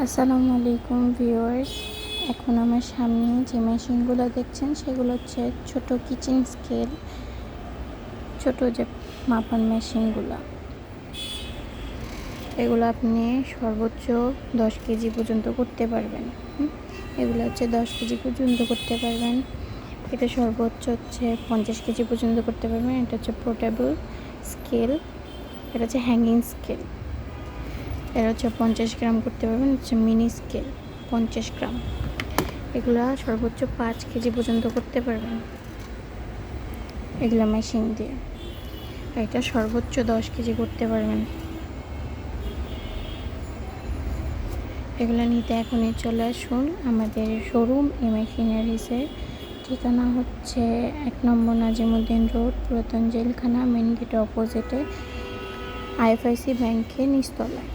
আসসালামু আলাইকুম ভিউয়ার্স। এখন আমার সামনে যে মেশিনগুলো দেখছেন সেগুলো হচ্ছে ছোট কিচেন স্কেল, ছোট যে মাপান মেশিনগুলো। এগুলো আপনি সর্বোচ্চ 10 কেজি পর্যন্ত করতে পারবেন। এগুলো হচ্ছে 10 কেজি পর্যন্ত করতে পারবেন। এটা সর্বোচ্চ হচ্ছে 50 কেজি পর্যন্ত করতে পারবেন। এটা হচ্ছে পোর্টেবল স্কেল, এটা হচ্ছে হ্যাঙ্গিং স্কেল। এটা হচ্ছে 50 গ্রাম করতে পারবেন, হচ্ছে মিনি স্কেল 50 গ্রাম। এগুলা সর্বোচ্চ 5 কেজি পর্যন্ত করতে পারবেন এগুলা মেশিন দিয়ে। এটা সর্বোচ্চ 10 কেজি করতে পারবেন। এগুলো নিতে এখনই চলে আসুন আমাদের শোরুম মেশিনারিজের। ঠিকানা হচ্ছে 1 নম্বর নাজিমুদ্দিন রোড, পুরাতন জেলখানা, মেন গেটের অপোজিটে, IFIC ব্যাংকের নিচতলায়।